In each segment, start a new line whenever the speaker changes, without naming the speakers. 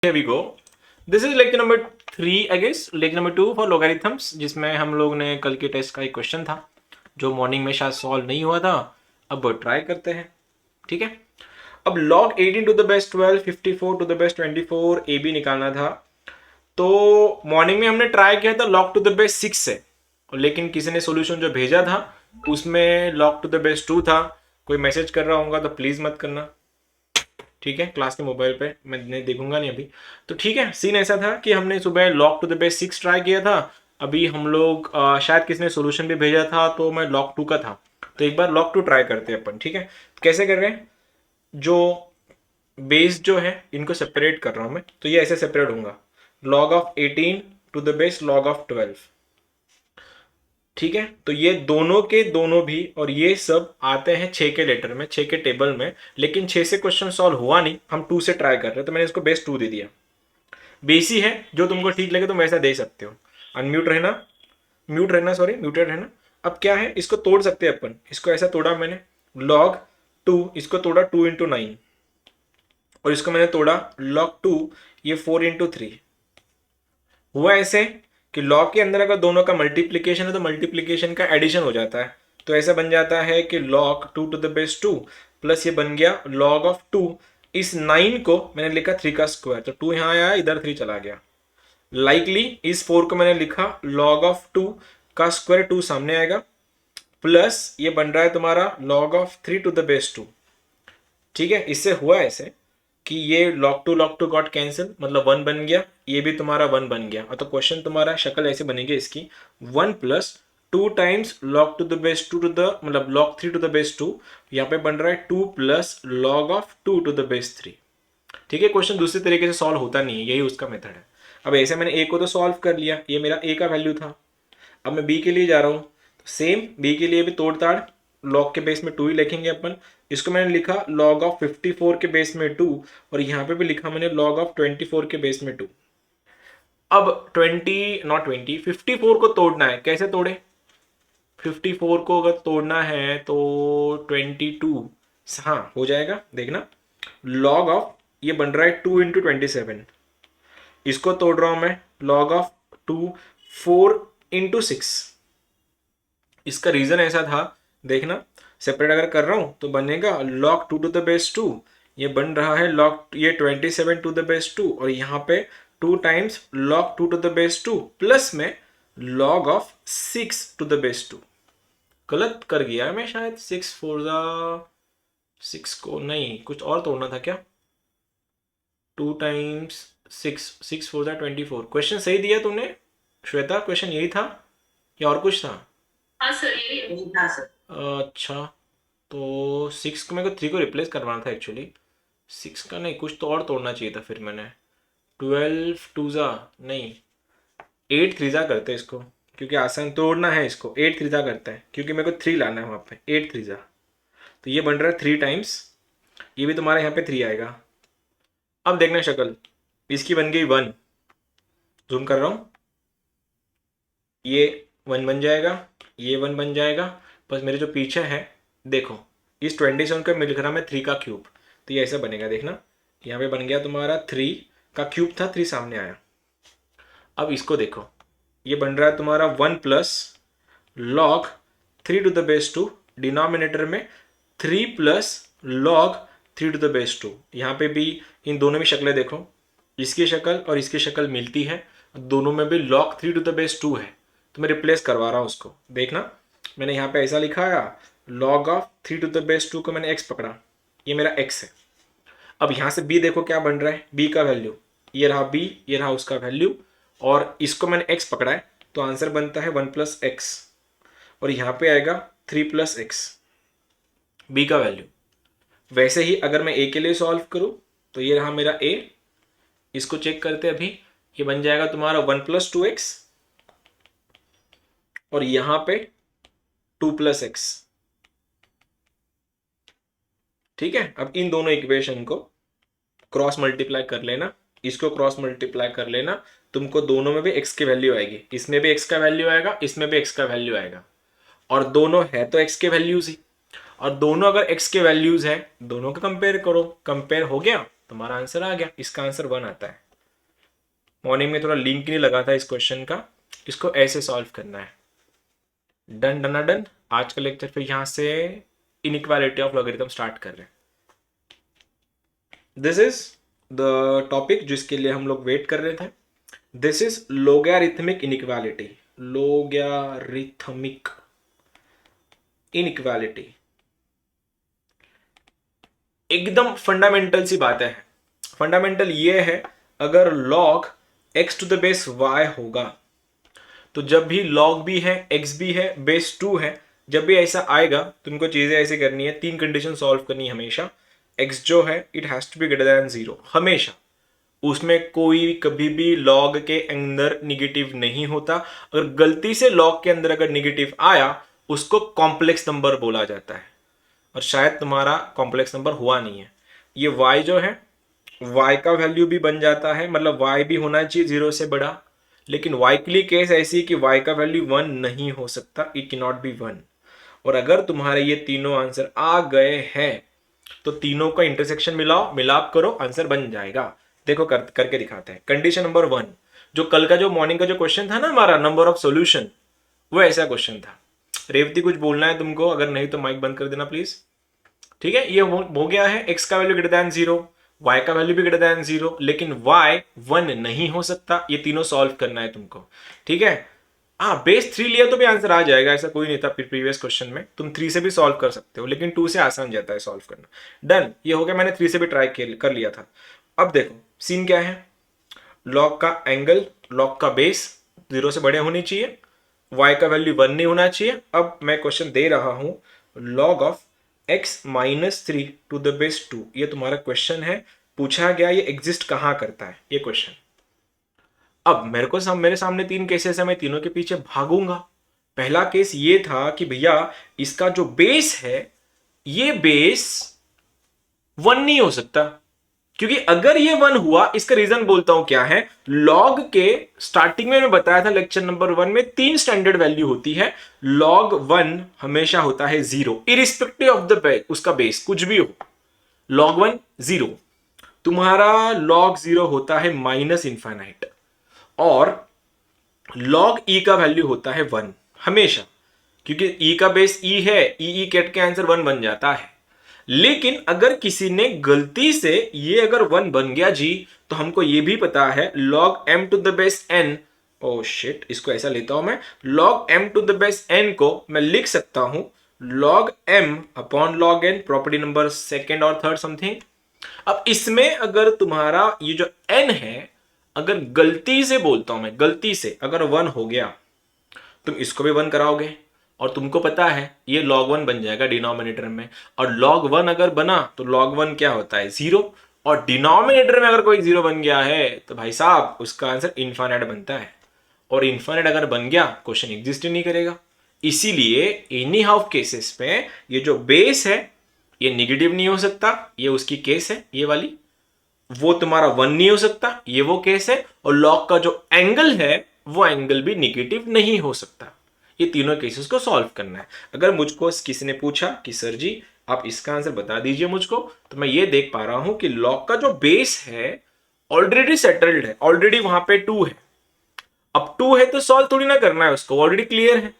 Here we go. This is lecture number 3 I guess, lecture number 2 for logarithms, जिसमें हम लोग ने कल के टेस्ट का एक क्वेश्चन था जो मॉर्निंग में शायद सॉल्व नहीं हुआ था, अब ट्राई करते हैं। ठीक है, अब log 18 to the best 12, 54 to the best 24 A B निकालना था। तो मॉर्निंग में हमने ट्राई किया था log टू द बेस्ट 6 से, लेकिन किसी ने सॉल्यूशन जो भेजा था उसमें log टू द बेस्ट 2 था। कोई मैसेज कर रहा होगा तो प्लीज मत करना, ठीक है, क्लास के मोबाइल पे मैं देखूंगा नहीं अभी। तो ठीक है, सीन ऐसा था कि हमने सुबह log to the base 6 try किया था। अभी हम लोग शायद किसी ने सोल्यूशन भी भेजा था तो मैं log 2 का था, तो एक बार log 2 ट्राई करते हैं अपन। ठीक है, कैसे कर रहे हैं, जो बेस जो है इनको सेपरेट कर रहा हूं मैं, तो ये ऐसे सेपरेट होगा, log of 18 to the base log of 12। ठीक है, तो ये दोनों के दोनों भी, और ये सब आते हैं 6 के लेटर में, 6 के टेबल में, लेकिन 6 से क्वेश्चन सॉल्व हुआ नहीं, हम 2 से ट्राई कर रहे हैं, तो मैंने इसको बेस 2 दे दिया। बेसी है, जो तुमको ठीक लगे तुम वैसा दे सकते हो। अनम्यूट रहना, म्यूट रहना, सॉरी म्यूटेड रहना। अब क्या है, इसको तोड़ सकते हैं अपन, इसको ऐसा तोड़ा मैंने, log 2, इसको तोड़ा 2 इंटू 9, और इसको मैंने तोड़ा log 2, ये 4 इंटू 3। हुआ ऐसे कि लॉग के अंदर अगर दोनों का मल्टीप्लीकेशन है तो मल्टीप्लीकेशन का एडिशन हो जाता है, तो ऐसा बन जाता है कि log 2 to the base 2 plus ये बन गया log ऑफ 2। इस 9 को मैंने लिखा 3 का स्क्वायर, तो 2 यहाँ आया, इधर 3 चला गया। लाइकली इस 4 को मैंने लिखा log ऑफ 2 का स्क्वायर, 2 सामने आएगा, प्लस ये बन रहा है तुम्हारा log of 3 to the base 2। ठीक है, इससे हुआ ऐसे कि ये log 2 गॉट कैंसिल, मतलब 1 बन गया, ये भी तुम्हारा 1 बन गया, और तो क्वेश्चन तुम्हारा शक्ल ऐसे बनेगी इसकी, 1 plus 2 times log to the base 2 to the, मतलब log 3 टू द बेस 2, यहाँ पे बन रहा है 2 plus log of 2 to the base 3। ठीक है, क्वेश्चन दूसरे तरीके से सॉल्व होता नहीं है, यही उसका मेथड है। अब ऐसे मैंने ए को तो सॉल्व कर लिया, ये मेरा ए का वैल्यू था। अब मैं बी के लिए जा रहा हूँ, तो सेम बी के लिए भी तोड़ ताड़, log के बेस में 2 ही लिखेंगे अपन। इसको मैंने लिखा log ऑफ 54 के बेस में 2, और यहाँ पे भी लिखा मैंने log ऑफ 24 के बेस में 2। अब 20 नॉट 20, 54 को तोड़ना है, कैसे तोड़े, 54 को अगर तोड़ना है तो 22, हाँ हो जाएगा, देखना log ऑफ, ये बन रहा है 2 इंटू 27, इसको तोड़ रहा हूं मैं, log ऑफ 2 4 इंटू 6। इसका रीजन ऐसा था, देखना सेपरेट अगर कर रहा हूं तो बनेगा log 2 टू द बेस 2, ये बन रहा है log, ये 27 टू द बेस 2, और यहाँ पे 2 times log 2 to the base 2 plus में log of 6 to the base 2। गलत कर गया मैं शायद, 6 फोर ज़ा 6 को नहीं, कुछ और तोड़ना था क्या, 2 टाइम्स 6, 6 फोर ज़ा 24। क्वेश्चन सही दिया तुमने श्वेता, क्वेश्चन यही था या और कुछ था?
हाँ सर, यही था सर।
अच्छा, तो 6 को मेरे को 3 को रिप्लेस करवाना था एक्चुअली, 6 का नहीं, कुछ तो और तोड़ना चाहिए था फिर मैंने। 12 टू ज़ा नहीं, 8 थ्री ज़ा करते हैं इसको, क्योंकि आसान तोड़ना है इसको, 8 थ्री ज़ा करते हैं, क्योंकि मेरे को 3 लाना है वहाँ पे, 8 थ्री ज़ा, तो ये बन रहा है 3 टाइम्स, ये भी तुम्हारे यहाँ पे 3 आएगा। अब देखना शक्ल, इसकी बन गई 1, जूम कर रहा हूँ, ये 1 बन जाएगा, ये 1 बन जाएगा, बस मेरे जो पीछे है देखो, इस 27 का मैं लिख रहा मैं 3 का क्यूब, तो ये ऐसा बनेगा, देखना यहाँ पे बन गया तुम्हारा 3 का क्यूब था, 3 सामने आया। अब इसको देखो, ये बन रहा है तुम्हारा 1 plus log 3 to the base 2, denominator में 3 plus log 3 to the base 2। यहाँ पे भी इन दोनों में शक्लें देखो, इसकी शक्ल और इसकी शक्ल मिलती है, दोनों में भी log 3 टू द बेस 2 है, तो मैं रिप्लेस करवा रहा हूँ उसको। देखना मैंने यहाँ पे ऐसा लिखाया, log of 3 to the base 2 को मैंने x पकड़ा, ये मेरा x है। अब यहाँ से b देखो क्या बन रहा है, b का वैल्यू, ये रहा b, ये रहा उसका वैल्यू, और इसको मैंने x पकड़ा है, तो आंसर बनता है 1 प्लस एक्स, और यहाँ पे आएगा 3 प्लस एक्स, बी का वैल्यू। वैसे ही अगर मैं ए के लिए सॉल्व करूँ तो ये रहा मेरा ए, इसको चेक करते हैं अभी, ये बन जाएगा तुम्हारा 1 प्लस 2x, और यहाँ पे 2 प्लस एक्स। ठीक है, अब इन दोनों इक्वेशन को क्रॉस मल्टीप्लाई कर लेना, इसको क्रॉस मल्टीप्लाई कर लेना, तुमको दोनों में भी x की वैल्यू आएगी, इसमें भी x का वैल्यू आएगा, इसमें भी x का वैल्यू आएगा, और दोनों है तो x के वैल्यूज ही, और दोनों अगर x के वैल्यूज है, दोनों का कंपेयर करो, कंपेयर हो गया, तुम्हारा आंसर आ गया, इसका आंसर 1 आता है। मॉर्निंग में थोड़ा लिंक नहीं लगा था इस क्वेश्चन का, इसको ऐसे सॉल्व करना है। Done done done. आज का लेक्चर फिर यहां से इनइक्वालिटी ऑफ लॉगरिथम स्टार्ट कर रहे हैं। दिस इज द टॉपिक जिसके लिए हम लोग वेट कर रहे थे। This is logarithmic inequality. Logarithmic inequality एकदम फंडामेंटल सी बात है। फंडामेंटल ये है, अगर log x to the base y होगा तो जब भी log भी है x भी है बेस 2 है, जब भी ऐसा आएगा तुमको चीजें ऐसे करनी है, 3 कंडीशन सॉल्व करनी है हमेशा। x जो है it has to be greater than 0 हमेशा, उसमें कोई कभी भी log के अंदर निगेटिव नहीं होता। अगर गलती से log के अंदर अगर निगेटिव आया उसको कॉम्प्लेक्स नंबर बोला जाता है, और शायद तुम्हारा कॉम्प्लेक्स नंबर हुआ नहीं है। ये y जो है y का वैल्यू भी बन जाता है, मतलब y भी होना चाहिए 0 से बड़ा, लेकिन y के लिए केस ऐसी कि y का वैल्यू 1 नहीं हो सकता, इट कैन नॉट बी 1। और अगर तुम्हारे ये तीनों आंसर आ गए हैं तो तीनों का इंटरसेक्शन मिलाओ, मिलाप करो, आंसर बन जाएगा। देखो करके दिखाते हैं। कंडीशन नंबर 1, जो कल का जो मॉर्निंग का जो क्वेश्चन था ना हमारा नंबर ऑफ सॉल्यूशन, वो ऐसा क्वेश्चन था। रेवती कुछ बोलना है तुमको? अगर नहीं तो माइक बंद कर देना प्लीज। ठीक है, ये हो गया है। x का वैल्यू ग्रेटर देन 0, y का वैल्यू भी ग्रेटर देन 0, लेकिन y 1 नहीं हो सकता। ये तीनों सॉल्व करना है तुमको। ठीक है, हाँ बेस 3 लिया तो भी आंसर आ जाएगा, ऐसा कोई नहीं था प्रीवियस क्वेश्चन में। तुम 3 से भी सॉल्व कर सकते हो, लेकिन 2 से आसान जाता है सॉल्व करना। डन, ये हो गया। मैंने 3 से भी ट्राई कर लिया था। अब देखो सीन क्या है, लॉग का एंगल, लॉग का बेस 0 से बड़े होनी चाहिए, y का वैल्यू 1 नहीं होना चाहिए। अब मैं क्वेश्चन दे रहा हूं, log of x minus 3 to the base 2, ये तुम्हारा क्वेश्चन है। पूछा गया ये एग्जिस्ट कहां करता है ये क्वेश्चन। अब मेरे सामने 3 केसेस है, मैं तीनों के पीछे भागूंगा। पहला केस ये था कि भैया इसका जो बेस है ये बेस 1 नहीं हो सकता, क्योंकि अगर ये 1 हुआ, इसका रीजन बोलता हूं क्या है। लॉग के स्टार्टिंग में मैं बताया था लेक्चर नंबर 1 में 3 स्टैंडर्ड वैल्यू होती है। लॉग 1 हमेशा होता है 0 इरिस्पेक्टिव ऑफ द उसका बेस कुछ भी हो। लॉग 1 0, तुम्हारा लॉग 0 होता है माइनस इंफाइनाइट, और लॉग ई का वैल्यू होता है 1 हमेशा, क्योंकि ई का बेस ई है, ई कैट के आंसर 1 बन जाता है। लेकिन अगर किसी ने गलती से ये अगर 1 बन गया जी, तो हमको ये भी पता है log m to the base n, oh shit, इसको ऐसा लेता हूं मैं, log m to the base n को मैं लिख सकता हूं log m upon log n, property number second और थर्ड समथिंग। अब इसमें अगर तुम्हारा ये जो n है, अगर गलती से बोलता हूं मैं, गलती से अगर 1 हो गया, तुम इसको भी 1 कराओगे, और तुमको पता है ये log 1 बन जाएगा डिनोमिनेटर में, और log 1 अगर बना तो log 1 क्या होता है 0, और डिनोमिनेटर में अगर कोई 0 बन गया है तो भाई साहब उसका आंसर इनफाइनाइट बनता है, और इनफाइनाइट अगर बन गया क्वेश्चन एग्जिस्ट ही नहीं करेगा। इसीलिए एनी हाउ केसेस में ये जो बेस है ये निगेटिव नहीं हो सकता, ये उसकी केस है ये वाली। वो तुम्हारा 1 नहीं हो सकता, ये वो केस है। और लॉग का जो एंगल है वो एंगल भी निगेटिव नहीं हो सकता। ये तीनों केसेस को सॉल्व करना है। अगर मुझको किसी ने पूछा कि सर जी आप इसका आंसर बता दीजिए मुझको, तो मैं ये देख पा रहा हूं कि लॉग का जो बेस है ऑलरेडी सेटल्ड है, ऑलरेडी वहां पे 2 है। अब 2 है तो सॉल्व थोड़ी ना करना है उसको, ऑलरेडी क्लियर है।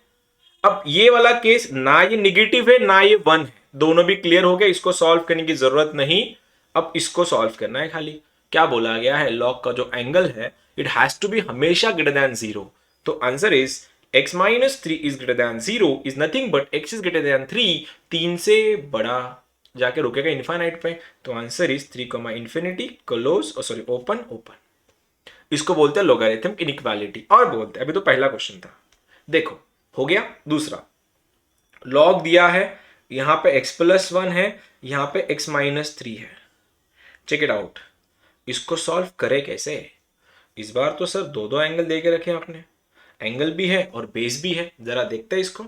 अब ये वाला केस ना ये निगेटिव है ना ये 1 है, दोनों भी क्लियर हो गए, इसको सॉल्व करने की जरूरत नहीं। अब इसको सॉल्व करना है खाली। क्या बोला गया है, लॉग का जो एंगल है इट हैज टू बी हमेशा ग्रेटर देन 0। तो answer is x minus 3 is greater than 0 is nothing but x is greater than 3, 3 से बड़ा जाके रुकेगा इनफाइनाइट पे। तो answer is 3 infinity close, sorry open open. इसको बोलते हैं लोगरिथमिक इनइक्वालिटी। और बोलते हैं, अभी तो पहला क्वेश्चन था, देखो हो गया। दूसरा, लॉग दिया है, यहां पे x प्लस 1 है, यहां पे x माइनस 3 है। चेक इट आउट, इसको सॉल्व करे कैसे। इस बार तो सर दो एंगल दे के रखे आपने, एंगल भी है और बेस भी है, जरा देखते हैं इसको।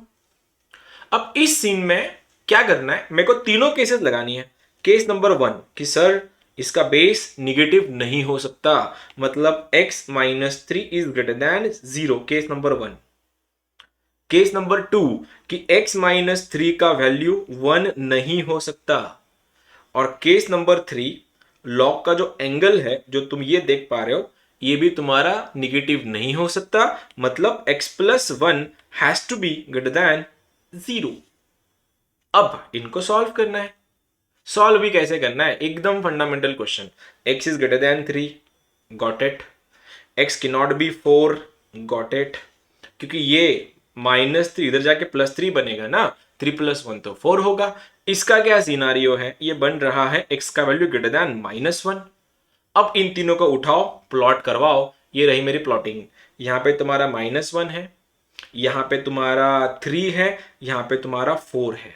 अब इस सीन में क्या करना है, मेरे को तीनों केसेस लगानी है। केस नंबर 1 कि सर इसका बेस निगेटिव नहीं हो सकता, मतलब x minus 3 is greater than 0, case number 1। Case number 2 कि x माइनस 3 का वैल्यू 1 नहीं हो सकता, और केस नंबर 3 लॉग का जो एंगल है जो तुम ये देख पा रहे हो ये भी तुम्हारा निगेटिव नहीं हो सकता, मतलब x+1 has to be greater than 0। अब इनको सॉल्व करना है। सॉल्व भी कैसे करना है, एकदम fundamental question. x is greater than 3, got it. x can not be 4, got it, क्योंकि ये -3 इधर जाके +3 बनेगा ना, 3 + 1 तो 4 होगा। इसका क्या सिनारियो है, ये बन रहा है x का वैल्यू ग्रेटर देन -1। अब इन तीनों को उठाओ, प्लॉट करवाओ। ये रही मेरी प्लॉटिंग। यहाँ पे तुम्हारा -1 है, यहाँ पे तुम्हारा 3 है, यहाँ पे तुम्हारा 4 है।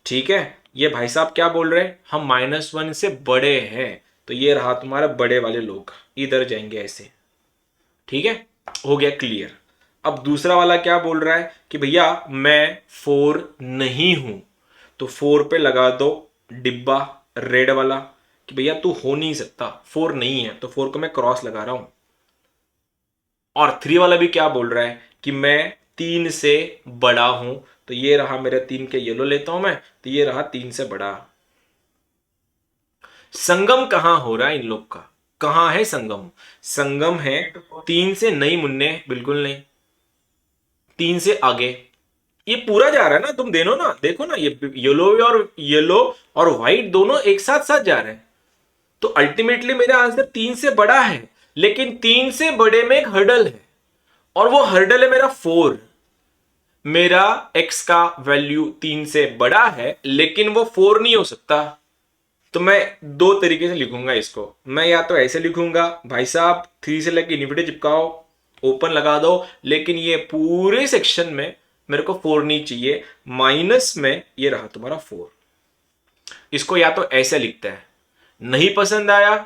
ठीक है, ये भाई साहब क्या बोल रहे हैं, हम -1 से बड़े हैं, तो ये रहा तुम्हारा बड़े वाले लोग, इधर जाएंगे ऐसे। ठीक है, हो गया क्लियर। अब दूसरा वाला क्या बोल रहा है कि भैया मैं 4 नहीं हूं, तो 4 पे लगा दो डिब्बा रेड वाला कि भैया तू हो नहीं सकता, 4 नहीं है, तो 4 को मैं क्रॉस लगा रहा हूं। और 3 वाला भी क्या बोल रहा है कि मैं 3 से बड़ा हूं, तो ये रहा मेरा 3 के येलो लेता हूं मैं, तो ये रहा 3 से बड़ा। संगम कहां हो रहा है इन लोग का, कहां है संगम? संगम है 3 से, नहीं मुन्ने बिल्कुल नहीं, 3 से आगे। ये पूरा जा रहा है ना, तुम देनो ना, देखो ना, ये येलो और व्हाइट दोनों एक साथ साथ जा रहे हैं, तो अल्टीमेटली मेरा आंसर 3 से बड़ा है। लेकिन 3 से बड़े में एक हर्डल है, और वो हर्डल है मेरा 4। मेरा x का वैल्यू 3 से बड़ा है, लेकिन वो 4 नहीं हो सकता। तो मैं दो तरीके से लिखूंगा इसको। मैं या तो ऐसे लिखूंगा, भाई साहब 3 से लेके इन्फिनिटी चिपकाओ, ओपन लगा दो, लेकिन ये पूरे सेक्शन में मेरे को 4 नहीं चाहिए, माइनस में ये रहा तुम्हारा 4। इसको या तो ऐसे लिखता है, नहीं पसंद आया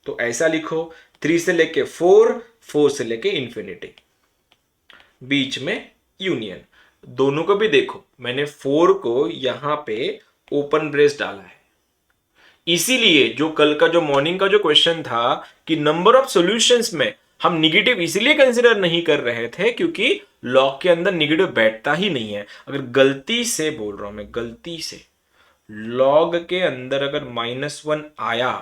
तो ऐसा लिखो, 3 से लेके 4, 4 से लेके इन्फिनिटी, बीच में यूनियन। दोनों को भी देखो, मैंने 4 को यहां पे ओपन ब्रेस डाला है, इसीलिए जो कल का जो मॉर्निंग का जो क्वेश्चन था कि नंबर ऑफ सॉल्यूशंस में हम निगेटिव इसीलिए कंसिडर नहीं कर रहे थे क्योंकि लॉग के अंदर निगेटिव बैठता ही नहीं है। अगर गलती से बोल रहा हूं मैं, गलती से लॉग के अंदर अगर -1 आया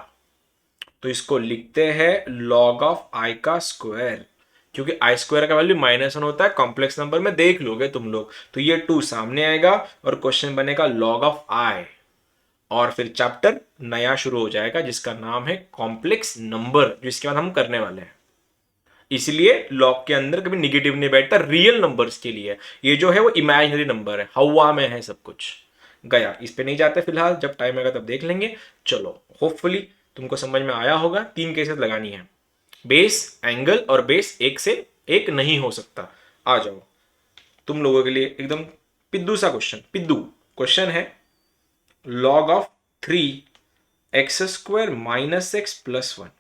तो इसको लिखते हैं लॉग ऑफ i का स्क्वायर, क्योंकि आई स्क्वायर का वैल्यू -1 होता है, कॉम्प्लेक्स नंबर में देख लोगे तुम लोग, तो ये 2 सामने आएगा और क्वेश्चन बनेगा लॉग ऑफ i, और फिर चैप्टर नया शुरू हो जाएगा जिसका नाम है कॉम्प्लेक्स नंबर, जिसके बाद हम करने वाले हैं। इसलिए लॉग के अंदर कभी निगेटिव नहीं बैठता रियल नंबर्स के लिए, ये जो है वो इमेजिनरी नंबर है, हवा में है सब कुछ। गया, इस पे नहीं जाते फिलहाल, जब टाइम आएगा तब देख लेंगे। चलो, होपफुली तुमको समझ में आया होगा। 3 केसेस लगानी है, बेस, एंगल और बेस एक से एक नहीं हो सकता। आ जाओ, तुम लोगों के लिए एकदम पिद्दू सा क्वेश्चन, पिद्दू क्वेश्चन है। log of 3x² - x + 1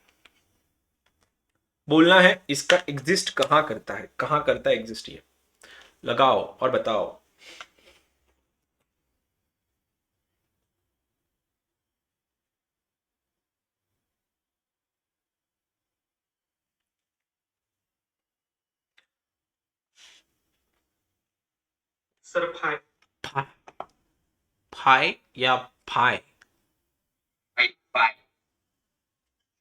बोलना है, इसका एग्जिस्ट कहां करता है, कहां करता है एग्जिस्ट, ये लगाओ और बताओ।
सर फाइ
फाई या फाई,
फाइ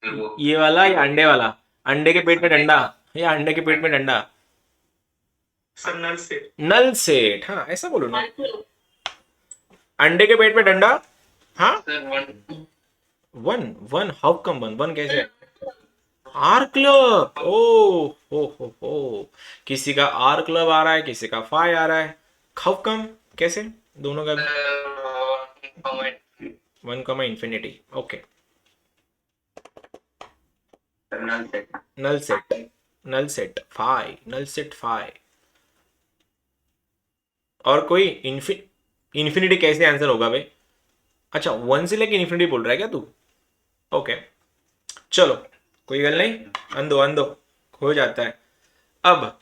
सर वो
ये वाला या अंडे वाला, अंडे के पेट में डंडा या अंडे के पेट में डंडा?
सर नल से
नल सेट, हाँ ऐसा बोलो ना, अंडे के पेट में डंडा। हाँ,
sir 1
one one, how come one, one कैसे? आर क्लब, ओ हो, किसी का आर क्लब आ रहा है, किसी का फाई आ रहा है, हाउ कम, कैसे दोनों का? 1, इन्फिनिटी, ओके।
नल से
null set, null set phi, null set phi. और कोई इन्फिनिटी कैसे आंसर होगा भाई? अच्छा, 1 से लेके इन्फिनिटी बोल रहा है क्या तू? ओके, चलो कोई गल नहीं, अंदो अंदो हो जाता है। अब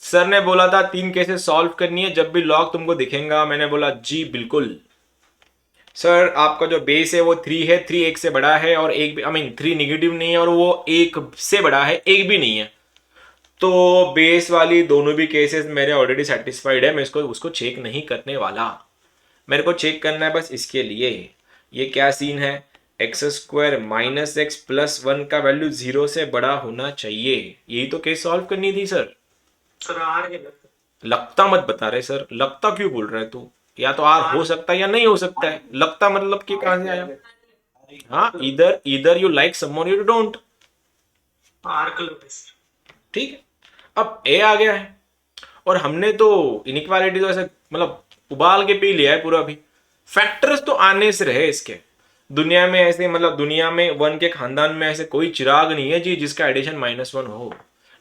सर ने बोला था 3 केसेस सॉल्व करनी है जब भी लॉग तुमको दिखेगा, मैंने बोला जी बिल्कुल सर। आपका जो बेस है वो 3 है, 3 1 से बड़ा है, और एक भी, 3 निगेटिव नहीं है और वो 1 से बड़ा है, 1 भी नहीं है, तो बेस वाली दोनों भी केसेस मेरे ऑलरेडी सेटिस्फाइड है, मैं इसको उसको चेक नहीं करने वाला। मेरे को चेक करना है बस इसके लिए, ये क्या सीन है, x square minus x plus one का वैल्यू 0 से बड़ा होना चाहिए। यही तो केस सॉल्व करनी थी सर।
सर आर है।
लगता मत बता रहे सर, लगता क्यों बोल रहे तू? या तो आर हो सकता है या नहीं हो सकता है, लगता मतलब कि कहां से आया? हाँ, इधर इधर you like someone you don't.
R club है सर।
ठीक है, अब ए आ गया है और हमने तो इनइक्वालिटी तो ऐसे मतलब उबाल के पी लिया है पूरा। भी फैक्टर्स तो आने से रहे इसके। दुनिया में ऐसे मतलब दुनिया में वन के खानदान में ऐसे कोई चिराग नहीं है जी जिसका एडिशन -1 हो।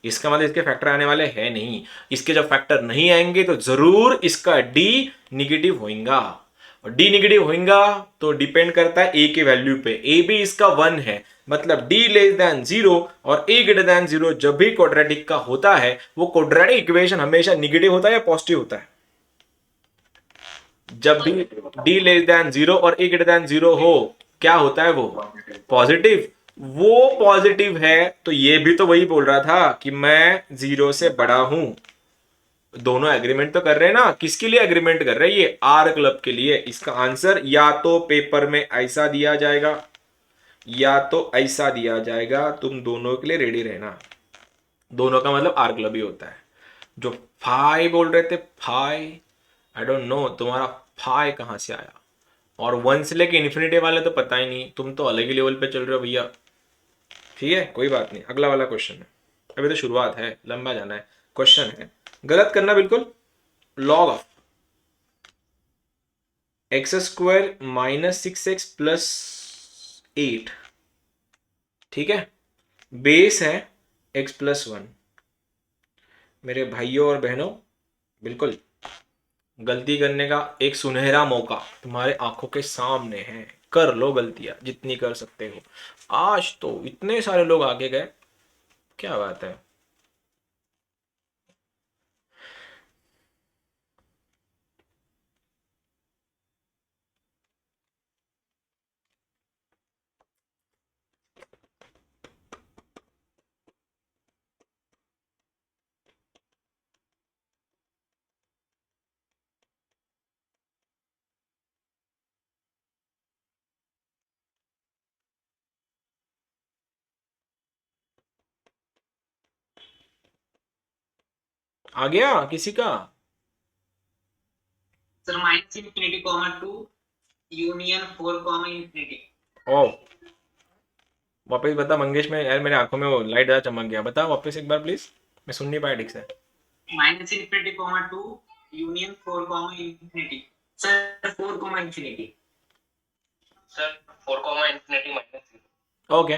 इसका मतलब इसके फैक्टर आने वाले हैं नहीं। इसके जब फैक्टर नहीं आएंगे तो जरूर इसका डी निगेटिव होगा, और डी निगेटिव होगा तो डिपेंड करता है ए के वैल्यू पे। ए भी इसका 1 है, मतलब डी लेस देन 0 और ए ग्रेटर देन 0 जब भी क्वाड्रेटिक का होता है वो क्वाड्रेटिक इक्वेशन हमेशा निगेटिव होता है या पॉजिटिव होता है? जब भी डी लेस देन 0 और ए ग्रेटर देन 0 हो क्या होता है? वो पॉजिटिव। वो पॉजिटिव है तो ये भी तो वही बोल रहा था कि मैं 0 से बड़ा हूं। दोनों एग्रीमेंट तो कर रहे हैं ना। किसके लिए एग्रीमेंट कर रहे हैं? ये आर क्लब के लिए। इसका आंसर या तो पेपर में ऐसा दिया जाएगा या तो ऐसा दिया जाएगा, तुम दोनों के लिए रेडी रहना। दोनों का मतलब आर क्लब ही होता है। जो फाई बोल रहे थे, फाई आई डोंट नो तुम्हारा फाई कहां से आया। और 1 से लेके इन्फिनिटी वाले तो पता ही नहीं, तुम तो अलग ही लेवल पे चल रहे हो भैया। ठीक है, कोई बात नहीं, अगला वाला क्वेश्चन है। अभी तो शुरुआत है, लंबा जाना है। क्वेश्चन है, गलत करना बिल्कुल। Log of x square -6x plus 8, ठीक है, बेस है x+1। मेरे भाइयों और बहनों, बिल्कुल गलती करने का एक सुनहरा मौका तुम्हारे आंखों के सामने है। कर लो गलतियां जितनी कर सकते हो। आज तो इतने सारे लोग आगे गए, क्या बात है। आ गया किसी का?
Sir -∞, 2 union 4, infinity.
ओ, वापस बता मंगेश। में यार मेरे आंखों में वो लाइट ज्यादा चमक गया, बता वापस एक बार प्लीज, मैं सुन नहीं पाया ठीक से।
-∞, 2 union 4, infinity. Sir 4, infinity. Sir 4, infinity -0।
Okay,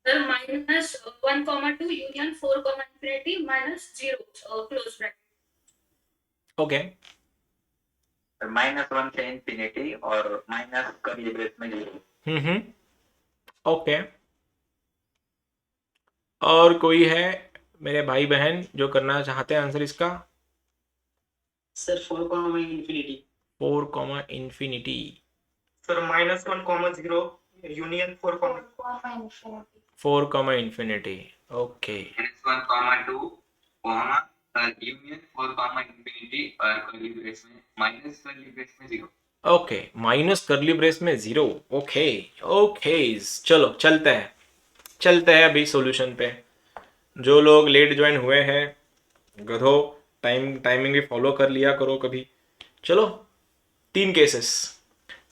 sir -1, 2 union 4, infinity -0 close bracket.
Okay,
-1 से इंफिनिटी और माइनस कर्ली ब्रेस में 0।
हम्म, ओके। और कोई है मेरे भाई बहन जो करना चाहते हैं आंसर इसका?
Sir 4, infinity.
4 infinity.
Sir -1, 0 union 4,
4 infinity, okay.
-1, 2 union 4, infinity और कर्ली ब्रेस में माइनस कर्ली ब्रेस में 0।
ओके, माइनस करली ब्रेस में 0। ओके ओके, चलो चलते हैं, चलते हैं अभी सॉल्यूशन पे। जो लोग लेट ज्वाइन हुए हैं, गधो, टाइमिंग भी फॉलो कर लिया करो कभी। चलो, 3 केसेस।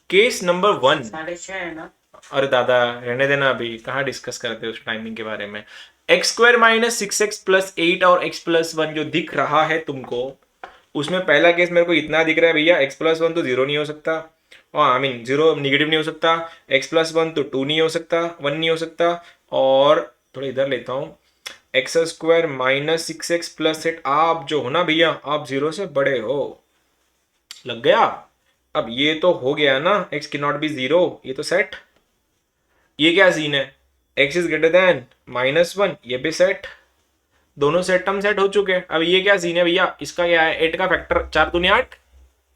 Case number 1।
6:30 है ना?
अरे दादा रहने देना, अभी कहाँ डिस्कस करते हो उस टाइमिंग के बारे में। x² -6x प्लस 8 और x+1 जो दिख रहा है तुमको, उसमें पहला केस मेरे को इतना दिख रहा है भैया, x+1 तो 0 नहीं हो सकता, और आई मीन 0 निगेटिव नहीं हो सकता। x+1 तो 2 नहीं हो सकता, 1 नहीं हो सकता। और थोड़ा इधर लेता हूँ, x² -6x प्लस 8, आप जो हो ना भैया, आप 0 से बड़े हो। लग गया? अब ये तो हो गया ना, x कैन नॉट बी 0, ये तो सेट। ये क्या सीन है? x इज ग्रेटर देन -1, ये भी सेट। दोनों सेट टर्म सेट हो चुके हैं। अब ये क्या सीन है भैया? इसका क्या है? 8 का फैक्टर 4 दूनी 8,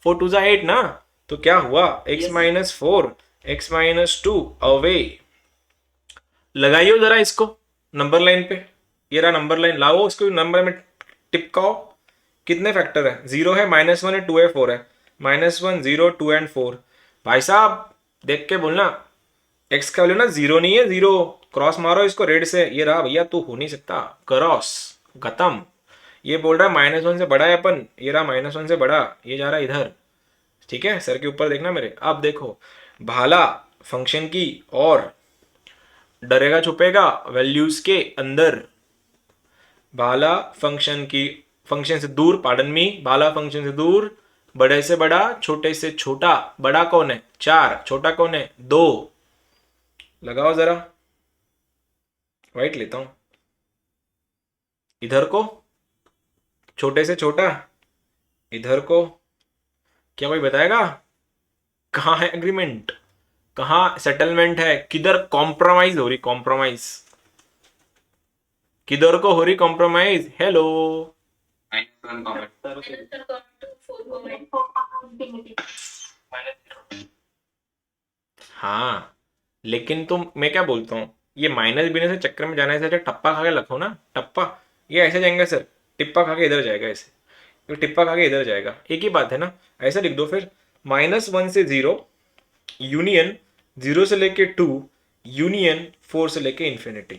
4 2 8 ना। तो क्या हुआ? x -4, x -2 away. लगाइयो जरा इसको नंबर लाइन पे। ये रहा नंबर लाइन, लाओ इसको नंबर में टिपकाओ। कितने फैक्टर है? 0 है, -1 है, 2 है, 4 है। -1 0 2 एंड 4। भाई साहब देख के बोलना, एक्स का वैल्यू ना जीरो नहीं है, जीरो। क्रॉस मारो इसको रेड से, ये रहा भैया, तू हो नहीं सकता, क्रॉस, खत्म। ये बोल रहा है -1 से बड़ा है अपन, ये रहा -1 से बड़ा, ये जा रहा है इधर। ठीक है, सर के ऊपर देखना मेरे। अब देखो, भाला फंक्शन की और डरेगा छुपेगा वैल्यूज के अंदर। भाला फंक्शन की, फंक्शन से दूर, पार्डन मी, भाला फंक्शन से दूर, बड़े से बड़ा, छोटे से छोटा। बड़ा कौन है? 4, छोटा कौन है? 2। लगाओ जरा, वाइट लेता हूं। इधर को छोटे से छोटा, इधर को। क्या कोई बताएगा कहाँ है एग्रीमेंट, कहाँ सेटलमेंट है, किधर कॉम्प्रोमाइज हो रही, कॉम्प्रोमाइज किधर को हो रही कॉम्प्रोमाइज? हेलो,
-1,
हाँ, लेकिन तुम, मैं क्या बोलता हूँ, ये माइनस बिने से चक्कर में जाने से अच्छा टप्पा खा के रखो ना, टप्पा। ये ऐसे जाएंगे सर, टिप्पा खा के इधर जाएगा ऐसे, तो टिप्पा खा के इधर जाएगा, एक ही बात है ना। ऐसा लिख दो फिर, -1 से 0 यूनियन 0 से लेके 2 यूनियन 4 से लेके इन्फिनिटी।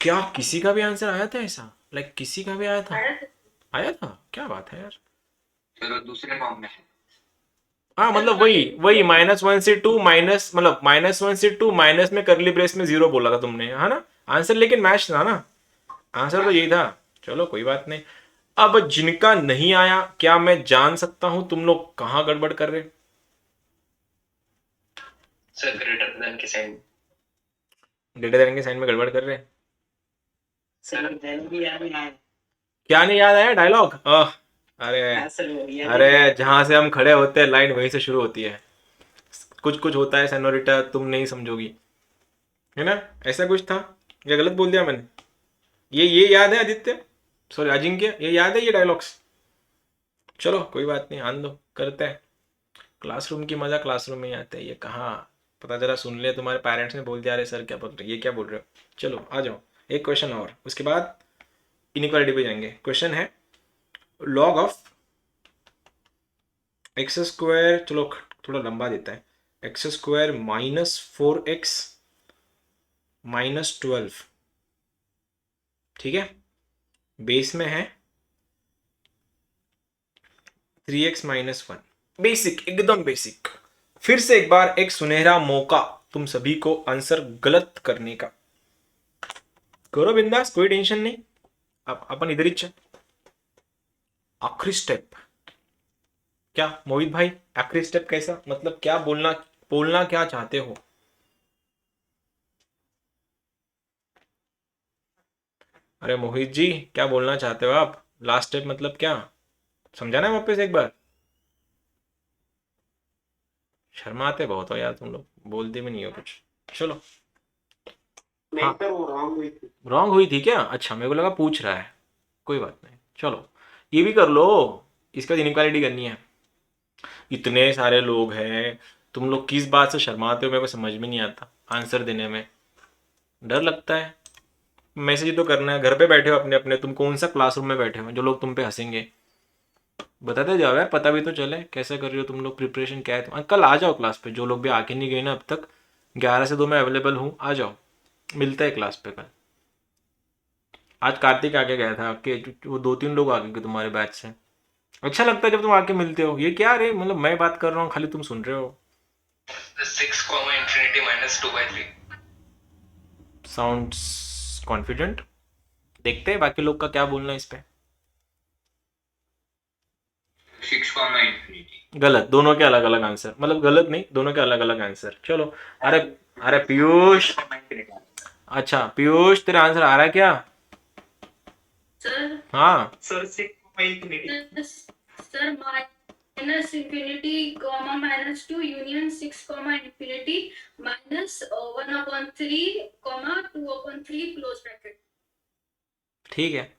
क्या किसी का भी आंसर आया था ऐसा? लाइक किसी का भी आया था? आया था, क्या बात है यार।
चलो दूसरे फॉर्म में है।
हाँ मतलब वही वही -1 से 2 माइनस, मतलब -1 से 2 माइनस में करली ब्रेस में 0 बोला था तुमने, है ना आंसर, लेकिन मैच था ना, आंसर तो यही था। चलो कोई बात नहीं। अब जिनका नहीं आया, क्या मैं जान सकता हूं तुम लोग कहाँ गड़बड़ कर रहे?
सर ग्रेटर देन के साइन।
ग्रेटर देन के साइन में गड़बड़ कर रहे?
सर देन भी याद नहीं आया।
क्या नहीं याद आया डायलॉग? अरे अरे, जहां से हम खड़े होते हैं लाइन वहीं से शुरू होती है। कुछ कुछ होता है सेनोरिटा, तुम नहीं समझोगी, है ना। ऐसा कुछ था या गलत बोल दिया मैंने? ये याद है आदित्य, सॉरी अजिंक्य, ये याद है ये डायलॉग्स? चलो कोई बात नहीं, आन दो, करते हैं। क्लासरूम की मजा क्लासरूम में ही आते हैं, ये कहाँ पता चला सुन ले तुम्हारे पेरेंट्स ने बोल दिया, अरे सर क्या बोल रहे, ये क्या बोल रहे हो। चलो आ जाओ, एक क्वेश्चन और, उसके बाद इनइक्वालिटी पे जाएंगे। क्वेश्चन है लॉग ऑफ एक्स स्क्वायर, चलो थोड़ा लंबा देता है, एक्स स्क्वायर -4x -12, ठीक है, बेस में है 3x -1। बेसिक, एकदम बेसिक। फिर से एक बार एक सुनहरा मौका तुम सभी को आंसर गलत करने का, करो बिंदास, कोई टेंशन नहीं। अब अपन इधर ही आखिरी स्टेप। क्या मोहित भाई, आखिरी स्टेप कैसा, मतलब क्या बोलना, बोलना क्या चाहते हो? अरे मोहित जी, क्या बोलना चाहते हो आप? लास्ट स्टेप मतलब क्या, समझाना है वापस एक बार। शर्माते बहुत हो यार तुम लोग, बोलते भी नहीं हो कुछ। चलो, हाँ, रॉन्ग हुई थी क्या? अच्छा, मेरे को लगा पूछ रहा है, कोई बात नहीं। चलो ये भी कर लो, इसका इनक्वालिटी करनी है। इतने सारे लोग हैं, तुम लोग किस बात से शर्माते हो, मेरे को समझ में नहीं आता आंसर देने में, डर लगता है। मैसेज तो करना है, घर पे बैठे हो अपने अपने, तुम कौन सा क्लासरूम में बैठे हो जो लोग तुम पे हंसेंगे? बताते जाओ यार, पता भी तो चले कैसे कर रहे हो तुम लोग, प्रिपरेशन क्या है तुम। कल आ जाओ क्लास पे, जो लोग भी आके नहीं गए ना अब तक, 11 से 2 मैं अवेलेबल हूँ, आ जाओ, मिलते हैं क्लास पे कल। आज कार्तिक आके गया था आपके, वो 2-3 लोग आ गए तुम्हारे बैच से। अच्छा लगता है जब तुम आके मिलते हो। ये क्या रे, मतलब मैं बात कर रहा हूँ खाली तुम सुन रहे हो।
6, infinity -2/3।
Sounds confident. देखते हैं बाकी लोग का क्या बोलना है इस पे।
6, infinity।
गलत, दोनों के अलग अलग आंसर, मतलब गलत नहीं, दोनों के अलग अलग आंसर। चलो, अरे अरे पीयूष, अच्छा पीयूष, तेरा आंसर आ रहा है क्या?
सर
हाँ,
sir 6, infinity।
Sir -infinity, -2 union 6, infinity -1/3, 2/3 close bracket.
ठीक है,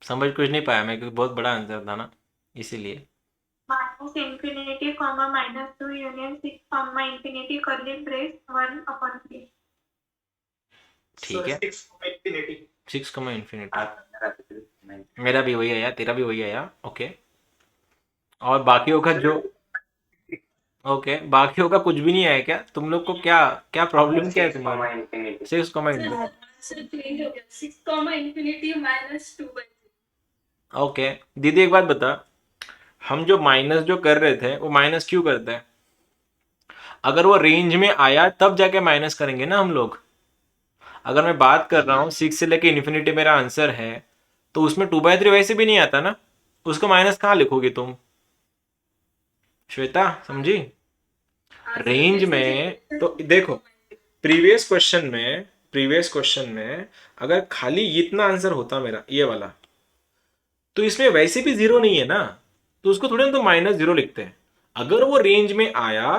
समझ कुछ नहीं पाया मैं, क्योंकि बहुत बड़ा आंसर था ना, इसीलिए।
-infinity, -2 union 6, infinity curly brace 1/3।
ठीक है,
6, infinity।
6 इन्फिनिटी, मेरा भी वही आया, तेरा भी वही आया, ओके। और बाकियों का जो, ओके, बाकियों का कुछ भी नहीं आया क्या? तुम लोग को क्या क्या प्रॉब्लम क्या है तुम्हारा?
infinity.
6 comma
sir answer change हो गया 6 कॉमा इंफिनिटी माइनस 2/3
ओके, दीदी एक बात बता, हम जो माइनस जो कर रहे थे वो माइनस क्यों करते हैं? अगर वो रेंज में आया तब जाके माइनस करेंगे ना हम लोग। अगर मैं बात कर रहा हूँ 6 से लेके इन्फिनिटी मेरा आंसर है, तो उसमें 2/3 वैसे भी नहीं आता ना, उसको माइनस कहाँ लिखोगे तुम? श्वेता समझी? रेंज में तो देखो, प्रीवियस क्वेश्चन में अगर खाली इतना आंसर होता मेरा ये वाला, तो इसमें वैसे भी जीरो नहीं है ना, तो उसको थोड़े ना तो माइनस जीरो लिखते हैं। अगर वो रेंज में आया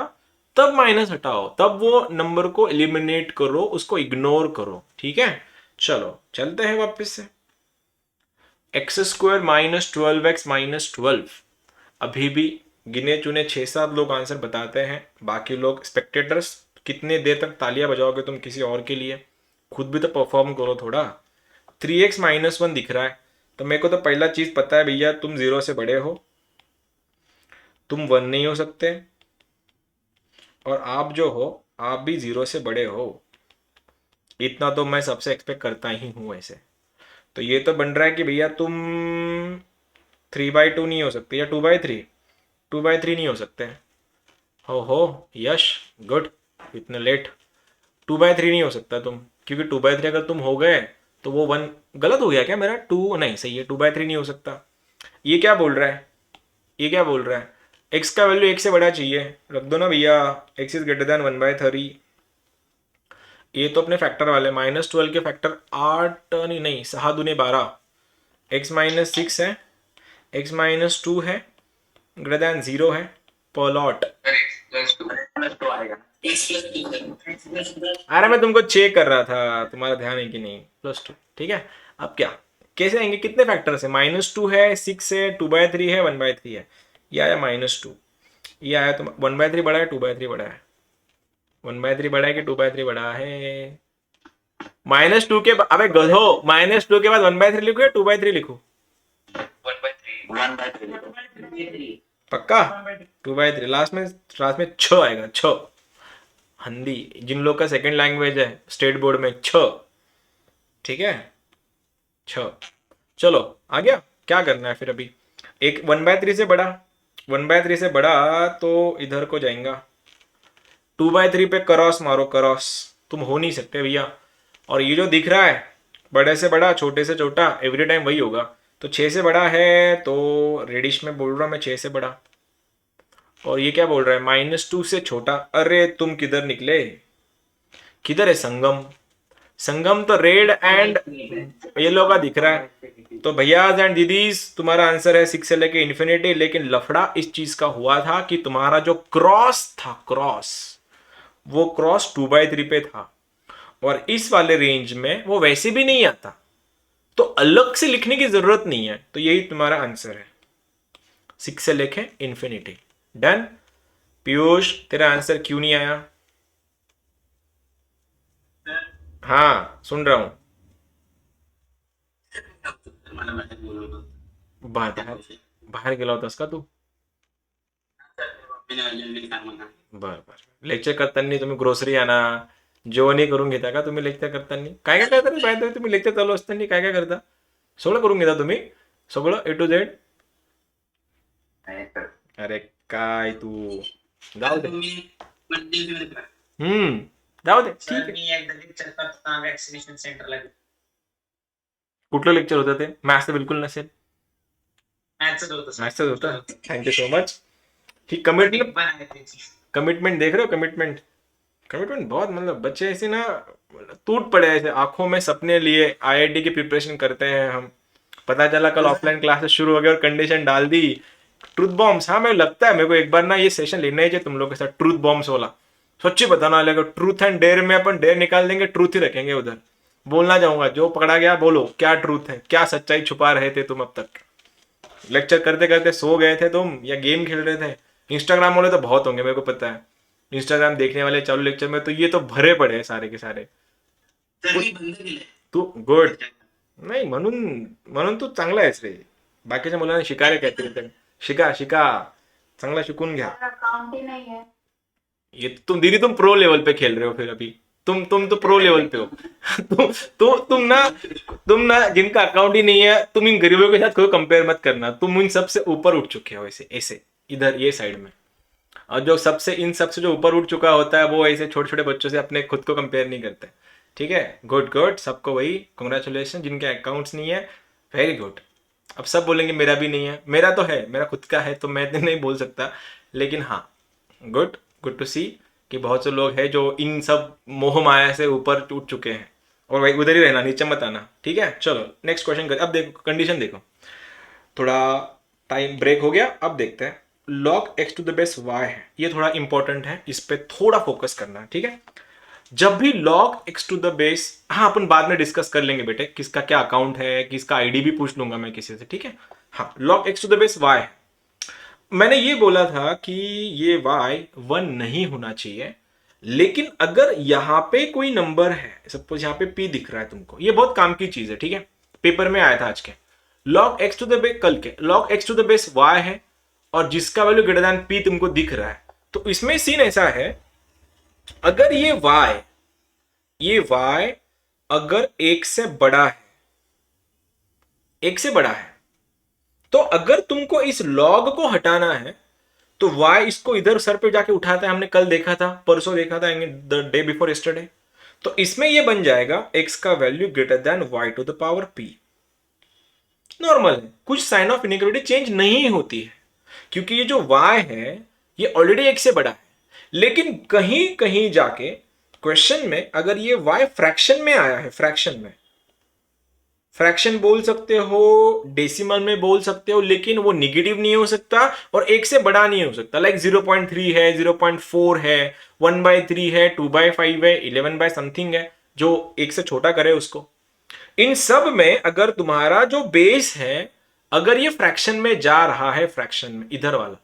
तब माइनस हटाओ, तब वो नंबर को एलिमिनेट करो, उसको इग्नोर करो, ठीक है? चलो चलते हैं वापस से। x² माइनस 12x माइनस 12, अभी भी गिने चुने 6-7 लोग आंसर बताते हैं, बाकी लोग स्पेक्टेटर्स कितने देर तक तालियां बजाओगे तुम किसी और के लिए? खुद भी तो परफॉर्म करो थोड़ा। 3x माइनस 1 दिख रहा है, तो मेरे को तो पहला चीज पता है भैया, तुम जीरो से बड़े हो, तुम 1 नहीं हो सकते, और आप जो हो आप भी जीरो से बड़े हो, इतना तो मैं सबसे एक्सपेक्ट करता ही हूं ऐसे। तो ये तो बन रहा है कि भैया तुम 3/2 नहीं हो सकते, या 2/3, 2/3 नहीं हो सकते। हो यश, गुड, इतने लेट। 2/3 नहीं हो सकता तुम, क्योंकि 2/3 अगर तुम हो गए तो वो 1 गलत हो गया क्या मेरा? 2 नहीं सही है, 2/3 नहीं हो सकता। ये क्या बोल रहा है? ये क्या बोल रहा है? एक्स का वैल्यू 1 से बड़ा चाहिए, रख दो ना भैया, एक्स इज ग्रेटर देन 1/3। ये तो अपने फैक्टर वाले -12 के फैक्टर 8 नहीं नहीं 6×2 = 12, एक्स माइनस 6 है, एक्स माइनस 2 है, ग्रेटर देन 0 है, पॉलॉट।
Sir, x plus 2 आएगा.
अरे मैं तुमको चेक कर रहा था, तुम्हारा ध्यान है कि नहीं? +2, ठीक है। अब क्या, कैसे आएंगे? कितने फैक्टर्स है? -2 है, 6 है, 2/3 है, 1/3 है। ये आया -2, ये आया तो 1/3 बड़ा है, 2/3 बड़ा है? 1/3 बड़ा है कि 2/3 बड़ा है? -2 के अबे गधो, -2 के बाद 1/3 लिखो या 2/3 लिखो?
1/3.
पक्का 2/3? लास्ट में 6 आएगा, 6। हिंदी जिन लोग का सेकंड लैंग्वेज है स्टेट बोर्ड में, 6, ठीक है, 6। चलो आ गया, क्या करना है फिर? अभी एक 1/3 से बड़ा, 1/3 से बड़ा तो इधर को जाएगा, 2/3 पे क्रॉस मारो, क्रॉस, तुम हो नहीं सकते भैया। और ये जो दिख रहा है बड़े से बड़ा छोटे से छोटा, एवरी टाइम वही होगा। तो 6 से बड़ा है, तो रेडिश में बोल रहा हूं मैं 6 से बड़ा। और ये क्या बोल रहा है? -2 से छोटा। अरे तुम किधर निकले? किधर है संगम? संगम तो रेड एंड येलो का दिख रहा है। तो भैया एंड दीदीज, तुम्हारा आंसर है 6 से लेके इन्फिनिटी, लेकिन लफड़ा इस चीज का हुआ था कि तुम्हारा जो क्रॉस था, क्रॉस, वो क्रॉस 2/3 पे था, और इस वाले रेंज में वो वैसे भी नहीं आता, तो अलग से लिखने की जरूरत नहीं है। तो यही तुम्हारा आंसर है, 6 से लेके इन्फिनिटी। डन। पीयूष, तेरा आंसर क्यों नहीं आया? हाँ सुन रहा हूं। बाहर बाहेर गेला होतास का तू? बर लेक्चर करताना तुम्ही ग्रोसरी आणा, जेवणही करून घेता का तुम्ही लेक्चर करताना? काय काय करता रे बाहेर? तुम्ही लेक्चर चालू असताना काय काय करता? सगळं करून घेता तुम्ही, सगळं A to Z? अरे काय तू, जाऊ दे, जाऊ दे, ठीक आहे.
मी एकदा लेक्चर करताना वॅक्सिनेशन सेंटरला
कुठलं लेक्चर होतं ते? मॅथ्स तर बिलकुल नसेल.
मॅथ्सच होतं sir.
मॅथ्सच होतं. Thank you so much. ही कमिटमेंट,
पण आहे त्याची.
कमिटमेंट देख रहे हो? कमिटमेंट, कमिटमेंट बहुत, मतलब बच्चे ऐसे ना टूट पड़े, ऐसे आंखों में सपने लिए आईआईटी की प्रिपरेशन करते हैं हम। पता चला कल ऑफलाइन क्लासेस शुरू हो गए और कंडीशन डाल दी ट्रूथ बॉम्ब्स। हाँ मैं लगता है मेरे को एक बार ना ये सेशन लेना ही चाहिए तुम लोग के साथ, ट्रूथ बॉम्ब्स वाला। सच्ची बताना वाले, ट्रूथ एंड डेयर में अपन डेयर निकाल देंगे, ट्रूथ ही रखेंगे उधर। बोलना चाहूंगा, जो पकड़ा गया बोलो क्या ट्रूथ है, क्या सच्चाई छुपा रहे थे तुम अब तक। लेक्चर करते करते सो गए थे तुम, या गेम खेल रहे थे? इंस्टाग्राम वाले तो बहुत होंगे, मेरे को पता है। इंस्टाग्राम देखने वाले चालू लेक्चर में तो ये तो भरे पड़े हैं सारे के सारे।
तर मी बंद केलंय.
तू गुड नाही, म्हणून म्हणून तू चांगला आहेस रे. बाकीच्या मुलांना शिकायला काहीतरी, शिका शिका. चांगला शिकून घ्या.
अकाउंट ही नहीं है.
ये तुम दीदी तुम प्रो लेवल पे खेल रहे हो फिर अभी. तुम तो प्रो लेवल पे हो. तुम ना जिनका अकाउंट ही नहीं है, तुम इन गरीबों के साथ कोई कंपेयर मत करना. तुम इन सबसे ऊपर उठ चुके हो ऐसे ऐसे इधर ये साइड में. और जो सबसे इन सबसे जो ऊपर उठ चुका होता है वो ऐसे छोटे छोटे बच्चों से अपने खुद को कंपेयर नहीं करते. ठीक है, गुड गुड, सबको वही कंग्रेचुलेशन. जिनके अकाउंट्स नहीं है वेरी गुड. अब सब बोलेंगे मेरा भी नहीं है. मेरा तो है, मेरा खुद का है तो मैं नहीं बोल सकता. लेकिन हाँ, गुड गुड टू सी कि बहुत से लोग हैं जो इन सब मोह माया से ऊपर उठ चुके हैं. और भाई उधर ही रहना, नीचे मत आना. ठीक है, चलो नेक्स्ट क्वेश्चन कर. अब देखो कंडीशन देखो, थोड़ा टाइम ब्रेक हो गया. अब देखते हैं log x to the base y है, ये थोड़ा इंपॉर्टेंट है, इस पे थोड़ा फोकस करना है. ठीक है, जब भी log x to the base, हाँ अपन बाद में डिस्कस कर लेंगे बेटे किसका क्या अकाउंट है, किसका आईडी भी पूछ लूंगा मैं किसी से. ठीक है, हाँ log x to the base y है. मैंने ये बोला था कि ये y 1 नहीं होना चाहिए, लेकिन अगर यहाँ पे कोई नंबर है, सपोज यहाँ पे p दिख रहा है तुमको, ये बहुत काम की चीज है. ठीक है, पेपर में आया था आज के. log x to the base, कल के log x to the base y है और जिसका वैल्यू ग्रेटर देन p तुमको दिख रहा है. तो इसमें सीन ऐसा है, अगर ये y अगर 1 से बड़ा है, 1 से बड़ा है, तो अगर तुमको इस log को हटाना है तो y इसको इधर सर पे जाके उठाता है. हमने कल देखा था, परसों देखा था, द डे बिफोर यस्टरडे. तो इसमें ये बन जाएगा x का value greater than y to the power p. Normal है, कुछ साइन ऑफ इनइक्वालिटी चेंज नहीं होती है क्योंकि ये जो y है ये ऑलरेडी 1 से बड़ा है. लेकिन कहीं कहीं जाके क्वेश्चन में अगर ये y फ्रैक्शन में आया है, फ्रैक्शन बोल सकते हो, डेसिमल में बोल सकते हो, लेकिन वो निगेटिव नहीं हो सकता और 1 से बड़ा नहीं हो सकता. लाइक 0.3 है, 0.4 है, 1/3 है, 2/5 है, 11 बाय समथिंग है, जो 1 से छोटा करे उसको. इन सब में अगर तुम्हारा जो बेस है, अगर ये फ्रैक्शन में जा रहा है, फ्रैक्शन में इधर वाला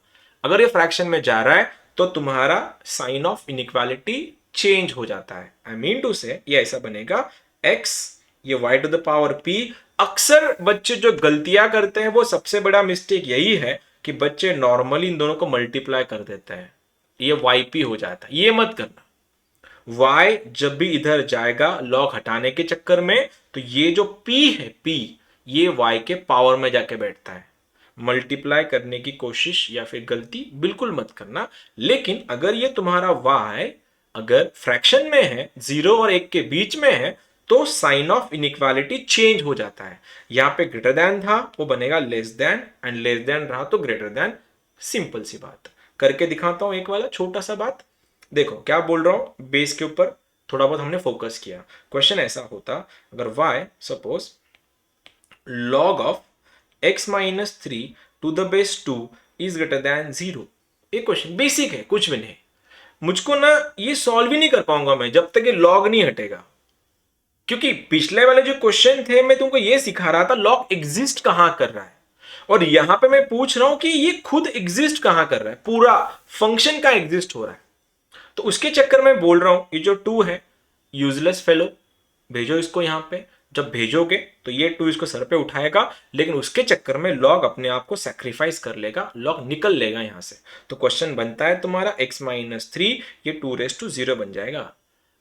अगर ये फ्रैक्शन में जा रहा है तो तुम्हारा साइन ऑफ इनइक्वालिटी चेंज हो जाता है. आई मीन टू से ये ऐसा बनेगा x, ये y to the power p. अक्सर बच्चे जो गलतियां करते हैं वो सबसे बड़ा मिस्टेक यही है कि बच्चे नॉर्मली इन दोनों को मल्टीप्लाई कर देते हैं, ये yp हो जाता है. ये मत करना. y जब भी इधर जाएगा log हटाने के चक्कर में, तो ये जो p है, p ये y के पावर में जाके बैठता है. मल्टीप्लाई करने की कोशिश या फिर गलती बिल्कुल मत करना. लेकिन अगर ये तुम्हारा y अगर फ्रैक्शन में है, 0 और 1 के बीच में है, तो साइन ऑफ इनइक्वालिटी चेंज हो जाता है. यहां पे ग्रेटर देन था वो बनेगा less than, and less than रहा तो ग्रेटर देन. सिंपल सी बात. करके दिखाता हूं एक वाला छोटा सा बात. देखो क्या बोल रहा हूं, बेस के ऊपर थोड़ा बहुत हमने फोकस किया. क्वेश्चन ऐसा होता, अगर y suppose log of x minus 3 to the base 2 is greater than 0. ये क्वेश्चन बेसिक है, कुछ भी नहीं. मुझको ना ये सॉल्व ही नहीं कर पाऊंगा मैं जब तक ये log नहीं हटेगा, क्योंकि पिछले वाले जो क्वेश्चन थे मैं तुमको ये सिखा रहा था log एग्जिस्ट कहां कर रहा है, और यहां पे मैं पूछ रहा हूं कि ये खुद एग्जिस्ट कहां कर रहा है, पूरा फंक्शन का एग्जिस्ट हो रहा है. तो उसके चक्कर में बोल रहा हूं ये जो 2 है यूजलेस फेलो, भेजो इसको यहां पे. जब भेजोगे तो ये 2 इसको सर पे उठाएगा, लेकिन उसके चक्कर में log अपने आप को सैक्रिफाइस कर लेगा, log निकल लेगा यहां से. तो क्वेश्चन बनता है तुम्हारा x माइनस 3, ये 2⁻0 बन जाएगा.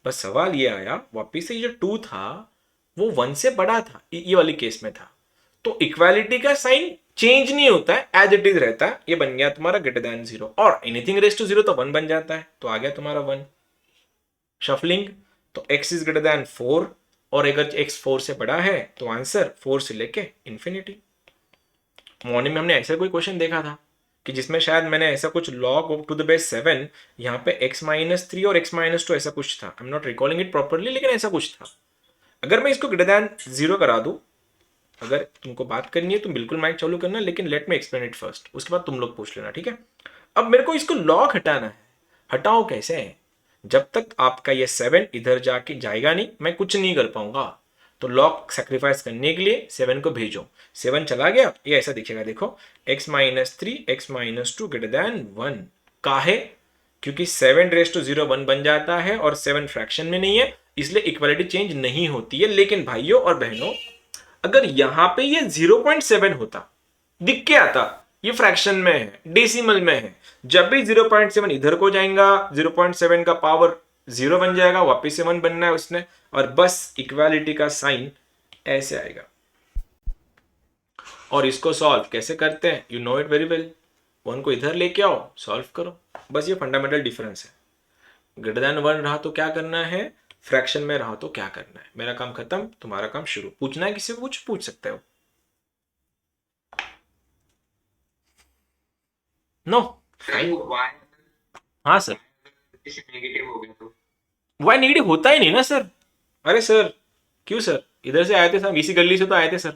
बस सवाल ये आया वापिस से, ये जो 2 था वो 1 से बड़ा था, ये वाली केस में था, तो इक्वालिटी का साइन चेंज नहीं होता है, एज इट इज रहता है. ये बन गया तुम्हारा ग्रेटर देन 0, और एनीथिंग रेज टू 0 तो 1 बन जाता है. तो आ गया तुम्हारा 1. शफलिंग, तो x इज ग्रेटर देन 4, और अगर x 4 से बड़ा है तो आंसर 4 से लेके इंफिनिटी. मॉर्निंग में हमने ऐसा कोई क्वेश्चन देखा था कि जिसमें शायद मैंने ऐसा कुछ log टू द बेस 7, यहाँ पे x माइनस 3 और x माइनस 2 ऐसा कुछ था. I am not recalling it properly, लेकिन ऐसा कुछ था. अगर मैं इसको ग्रेटर देन 0 करा दूं, अगर तुमको बात करनी है तुम बिल्कुल माइक चालू करना, लेकिन let me explain it first, उसके बाद तुम लोग पूछ लेना. ठीक है, अब मेरे को इसको log हटाना है. हटाओ कैसे है, जब तक आपका ये 7 इधर जाके जाएगा नहीं, मैं कुछ नहीं कर पाऊंगा. तो log सैक्रिफाइस करने के लिए 7 को भेजो. 7 चला गया, ये ऐसा दिखेगा. देखो x minus 3, x minus 2 greater than 1. काहे, क्योंकि 7⁻0 1 बन जाता है और 7 फ्रैक्शन में नहीं है, इसलिए इक्वालिटी चेंज नहीं होती है. लेकिन भाइयों और बहनों, अगर यहां पे ये 0.7 होता, दिख के आता ये फ्रैक्शन में है, डेसिमल में है। जब भी 0.7 इधर को जाएगा 0.7 का पावर 0 बन जाएगा, वापस से 1 बनना है उसने, और बस इक्वालिटी का साइन ऐसे आएगा। और इसको सॉल्व कैसे करते हैं, you know it very well. 1 को इधर लेके आओ, सॉल्व करो, बस ये फंडामेंटल डिफरेंस है। ग्रेटर देन 1 रहा तो क्या करना है, फ्रैक्शन में रहा तो क्या करना है। मेरा काम खत्म, तुम्हारा काम शुरू। पूछना है किसी को, पूछ सकते हो। नो
y
हाँ सर,
नेगेटिव हो गया तो
वाई नेगेटिव होता ही नहीं ना सर। अरे सर क्यों सर, इधर से आए थे सर, इसी गली से तो आए थे सर।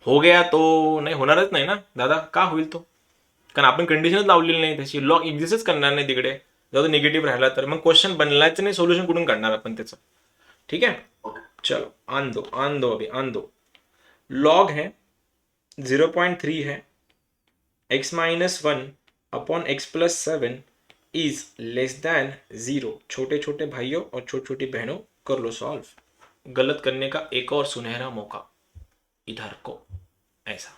हो गया तो नाही होणारच नाही ना दादा, का होईल तो, कारण आपण कंडिशनच लावलेली नाही त्याची, लॉ एक्झिस्टच करणार नाही तिकडे। जर निगेटिव्ह राहिला तर मग क्वेश्चन बनलाच नाही, सोल्युशन कुठून काढणार आपण त्याचं। ठीक आहे, चलो आन दो अभी आन दो। लॉग है 0.3 है, x minus 1 upon x plus 7 is less than 0। छोटे छोटे भाइयों और छोटी छोटी बहनों कर लो सॉल्व। गलत करने का एक और सुनहरा मौका इधर को, ऐसा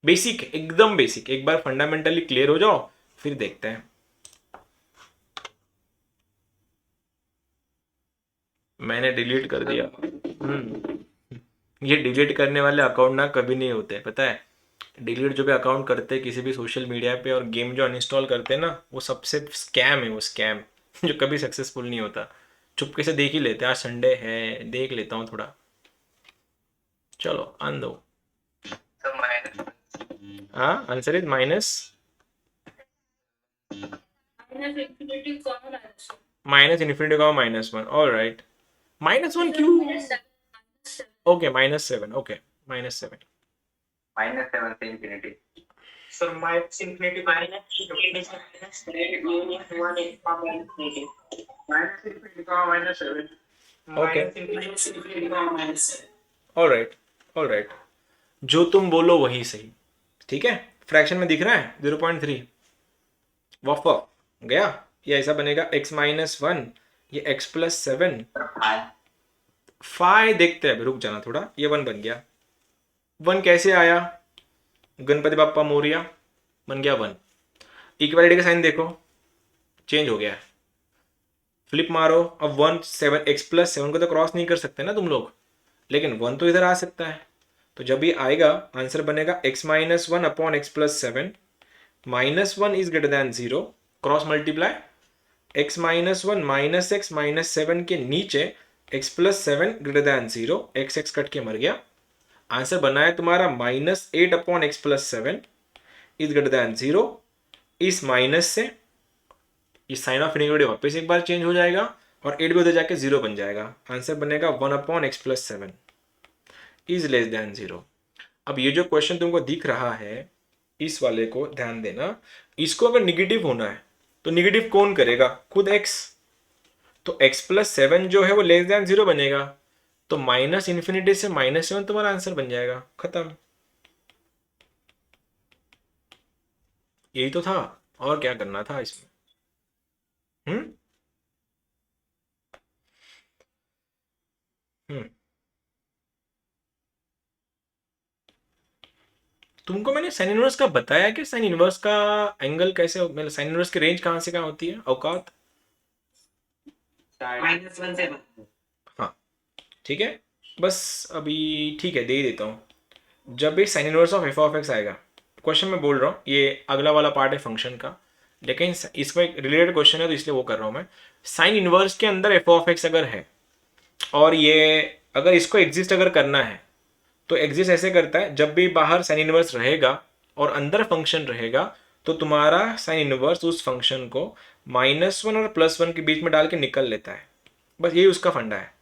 बेसिक, एकदम बेसिक। एक बार फंडामेंटली क्लियर हो जाओ, फिर देखते हैं। मैंने डिलीट कर दिया। ये डिलीट करने वाले अकाउंट ना कभी नहीं होते, पता है। डिलीट जो भी अकाउंट करते हैं किसी भी सोशल मीडिया पे, और गेम जो अनइंस्टॉल करते हैं ना, वो सबसे स्कैम है, वो स्कैम जो कभी सक्सेसफुल नहीं होता। चुपके से देख ही लेते हैं, आज संडे है देख लेता हूँ थोड़ा। चलो आन दो।
तो माइनस
हाँ, answer is minus
minus infinity common minus
minus infinity का -1। ऑल राइट, -1 क्यों? Okay -7, okay -7।
-7 से infinity.
Sir minus infinity minus union 1 एक common infinity
-7 okay,
minus infinity -7।
All right, जो तुम बोलो वही सही। ठीक है, फ्रैक्शन में दिख रहा है 0.3, वफ गया। ये ऐसा बनेगा x माइनस 1, ये x प्लस 7, फाइ देखते हैं, रुक जाना थोड़ा। ये 1 बन गया। 1 कैसे आया, गणपति बाप्पा मोरिया, बन गया 1। इक्वालिटी का साइन देखो, चेंज हो गया है, फ्लिप मारो। अब 1 7 x प्लस 7 को तो क्रॉस नहीं कर सकते ना तुम लोग, लेकिन 1 तो इधर आ सकता है। तो जब ये आएगा आंसर बनेगा x minus 1 upon x plus 7, -1 is greater than 0, cross multiply, x minus 1 minus x minus 7 के नीचे x plus 7 greater than 0, x cut के मर गया। आंसर बना है तुम्हारा -8 upon x plus 7 is greater than 0। इस माइनस से इस साइन ऑफ इनइक्वालिटी वापस एक बार चेंज हो जाएगा, और 8 भी उधर जाके 0 बन जाएगा। आंसर बनेगा 1 upon x plus 7 is less than 0। अब ये जो क्वेश्चन तुमको दिख रहा है, इस वाले को ध्यान देना। इसको अगर निगेटिव होना है तो निगेटिव कौन करेगा, खुद x। तो x प्लस 7 जो है वो लेस देन 0 बनेगा, तो माइनस इन्फिनिटी से -7 तुम्हारा आंसर बन जाएगा, खत्म। यही तो था, और क्या करना था इसमें। हम्म तुमको मैंने साइन इनवर्स का बताया कि साइन इनवर्स का एंगल कैसे, मतलब साइन इनवर्स की रेंज कहाँ से कहाँ होती है, औकात।
-1 से
हाँ ठीक है, बस अभी ठीक है दे ही देता हूँ। जब भी sine inverse of F of x आएगा, क्वेश्चन में बोल रहा हूँ, ये अगला वाला पार्ट है फंक्शन का, लेकिन इसमें एक रिलेटेड क्वेश्चन है तो इसलिए वो कर रहा हूँ मैं। साइन इनवर्स के अंदर एफ ऑफ एक्स अगर है, और ये अगर इसको एग्जिस्ट अगर करना है, तो एग्जिस्ट ऐसे करता है, जब भी बाहर साइन इनवर्स रहेगा और अंदर फंक्शन रहेगा, तो तुम्हारा साइन इनवर्स उस फंक्शन को -1 और +1 के बीच में डाल के निकल लेता है। बस यही उसका फंडा है,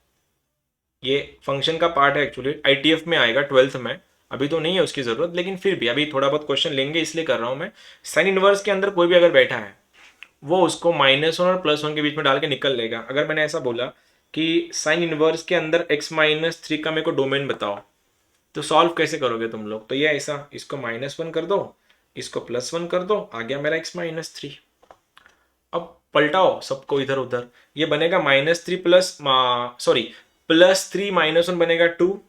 ये फंक्शन का पार्ट है एक्चुअली। ITF में आएगा 12th में, अभी तो नहीं है उसकी ज़रूरत, लेकिन फिर भी अभी थोड़ा बहुत क्वेश्चन लेंगे इसलिए कर रहा हूँ मैं। साइन इनवर्स के अंदर कोई भी अगर बैठा है, वो उसको -1 और +1 के बीच में डाल के निकल लेगा। अगर मैंने ऐसा बोला कि साइन इनवर्स के अंदर x-3 का मेरे को डोमेन बताओ, तो सॉल्व कैसे करोगे तुम लोग। तो ये ऐसा, इसको -1 कर दो, इसको +1 कर दो, आ गया मेरा x-3। अब पलटाओ सबको इधर उधर, ये बनेगा -3 +3 -1 बनेगा 2,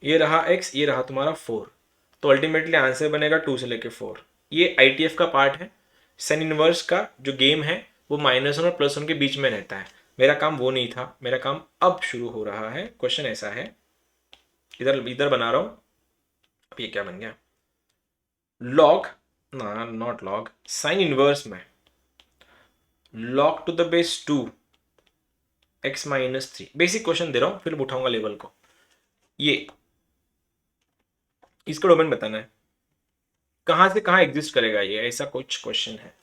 ये रहा x, ये रहा तुम्हारा 4, तो अल्टीमेटली आंसर बनेगा 2 से लेके 4। ये ITF का पार्ट है। साइन इनवर्स का जो गेम है वो -1 और +1 के बीच में रहता है। मेरा काम वो नहीं था, मेरा काम अब शुरू हो रहा है। क्वेश्चन ऐसा है, इधर इधर बना रहा हूं। अब ये क्या बन गया, लॉग ना, नॉट लॉग, साइन इनवर्स में log to the base 2 x - 3। Basic question दे रहा हूं, फिर उठाऊंगा लेवल को। ये इसका डोमेन बताना है, कहां से कहां एग्जिस्ट करेगा ये, ऐसा कुछ क्वेश्चन है।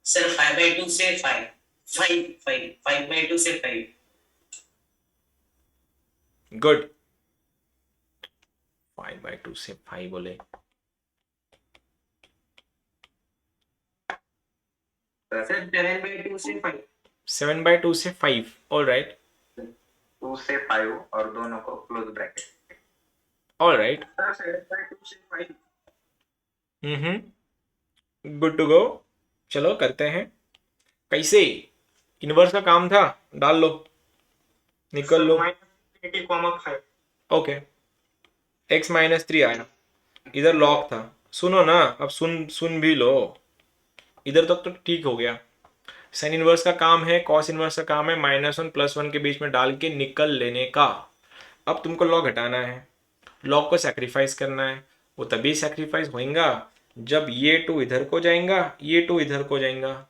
सर 5/2 से 5 5/2 से 5।
गुड, 5/2 से 5 बोले।
सर 7/2 से 5।
7/2 से 5, ऑल राइट,
2 से 5 और दोनों को close bracket.
All right,
sir 7/2 से 5।
Good to go. चलो करते हैं। कैसे, इनवर्स का काम था, डाल लो, निकल लो।
-5।
ओके, x - 3 आया, इधर लॉग था। सुनो ना, अब सुन भी लो, इधर तक तो ठीक हो गया। साइन इनवर्स का काम है, कॉस इनवर्स का काम है -1 +1 के बीच में डाल के निकल लेने का। अब तुमको लॉग हटाना है, लॉग को सैक्रिफाइस करना है। वो तभी सैक्रिफाइस होएगा जब ये 2 इधर को जाएगा, ये 2 इधर को जाएगा,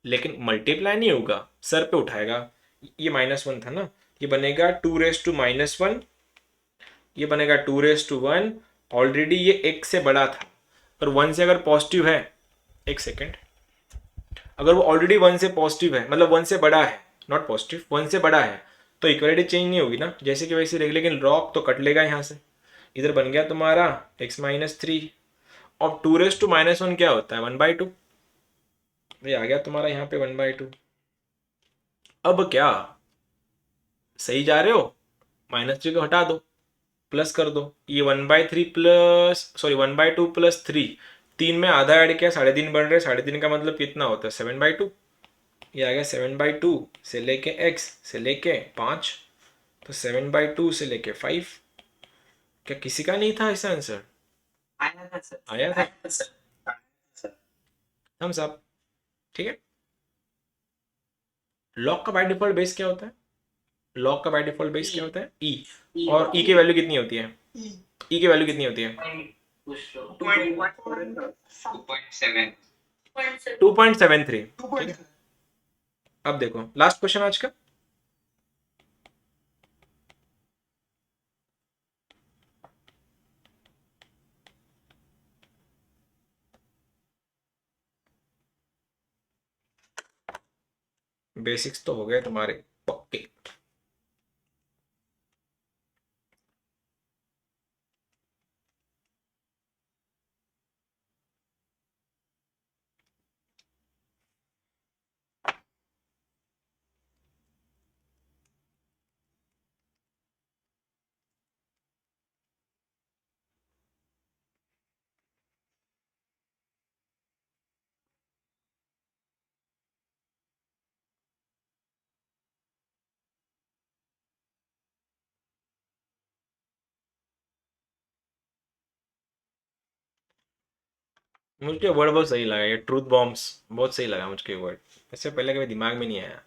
लेकिन मल्टीप्लाई नहीं होगा, सर पे उठाएगा। ये -1 था ना, ये बनेगा 2⁻⁻1, ये बनेगा 2⁻1। ऑलरेडी ये एक से बड़ा था, पर 1 से अगर पॉजिटिव है, एक सेकेंड, अगर वो ऑलरेडी 1 से पॉजिटिव है, मतलब 1 से बड़ा है, नॉट पॉजिटिव, 1 से बड़ा है, तो इक्वलिटी चेंज नहीं होगी ना, जैसे कि वैसे रहेगी, लेकिन लॉग तो कट लेगा यहाँ से। इधर बन गया तुम्हारा x - 3, और 2⁻1 क्या होता है, 1/2। ये आ गया तुम्हारा यहाँ पे 1/2। अब क्या, सही जा रहे हो, -3 को हटा दो, प्लस कर दो। ये 1/3 प्लस, सॉरी 1/2 + 3, 3 में आधा ऐड किया, 3.5 बन रहे, 3.5 का मतलब कितना होता है, 7/2। ये आ गया 7/2 से लेके x से लेके 5, तो 7/2 से लेके 5। क्या किसी का नहीं था ऐसा आंसर?
आया था सर।
आया था,
सर
थम्स अप। ठीक है, लॉग का बाय डिफॉल्ट बेस क्या होता है, लॉग का बाय डिफॉल्ट बेस क्या होता है, e। और e की वैल्यू कितनी होती है, e की वैल्यू कितनी होती है,
2.7।
2.73। ठीक है, अब देखो लास्ट क्वेश्चन आज का। बेसिक्स तो हो गए तुम्हारे पक्के। मुझे वर्ड बहुत सही लगा, ये ट्रूथ बॉम्ब्स बहुत सही लगा मुझे वर्ड, इससे पहले कभी दिमाग में नहीं आया।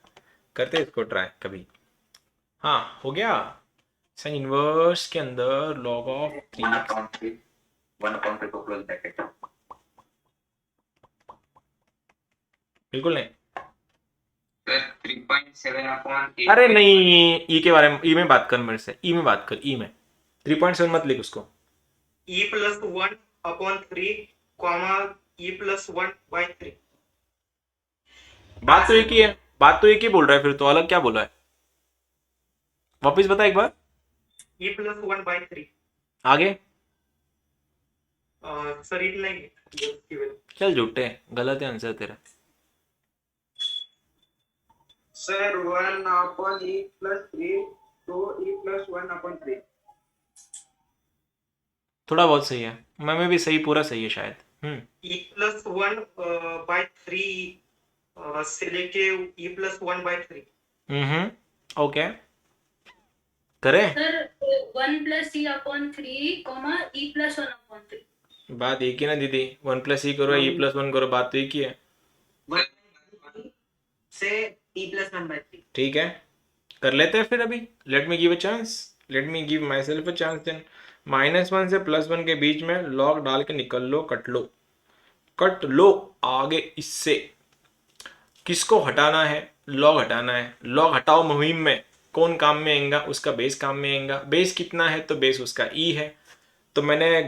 करते हैं इसको ट्राई कभी। हाँ हो गया, साइन इनवर्स के अंदर लॉग ऑफ 3x।
1/3 को क्लोज ब्रैकेट।
बिल्कुल नहीं,
सर 3.7/8।
अरे नहीं, ई के बारे में, ई में बात कर मेरे से, ई में बात कर, ई में 3.7 मत लिख उसको।
E+1/3, E+1/3।
बात तो एक ही है, बात तो एक ही बोल रहा है, फिर तो अलग क्या बोला है, वापिस बता एक बार।
E+1/3
आगे
सर इतना ही।
चल झूठे, गलत है आंसर तेरा।
सर 1/e+3 तो e+1/3
थोड़ा बहुत सही है, मैं भी सही, पूरा सही है शायद।
e+1/3 से लेके e+1/3
ओके, करें।
Sir 1+e/3 e+1/3।
बात एक ही ना दीदी, 1+e करो, e+1 करो, बात तो एक ही है।
से e+1/3
ठीक है, कर लेते हैं फिर अभी। Let me give a chance, let me give myself a chance then. -1 से +1 के बीच में लॉग डाल के निकल लो, कट लो, कट लो। आगे इससे किसको हटाना है? लॉग हटाना है। लॉग हटाओ मुहिम में कौन काम में आएगा? उसका बेस काम में आएगा। बेस कितना है? तो बेस उसका ई है। तो मैंने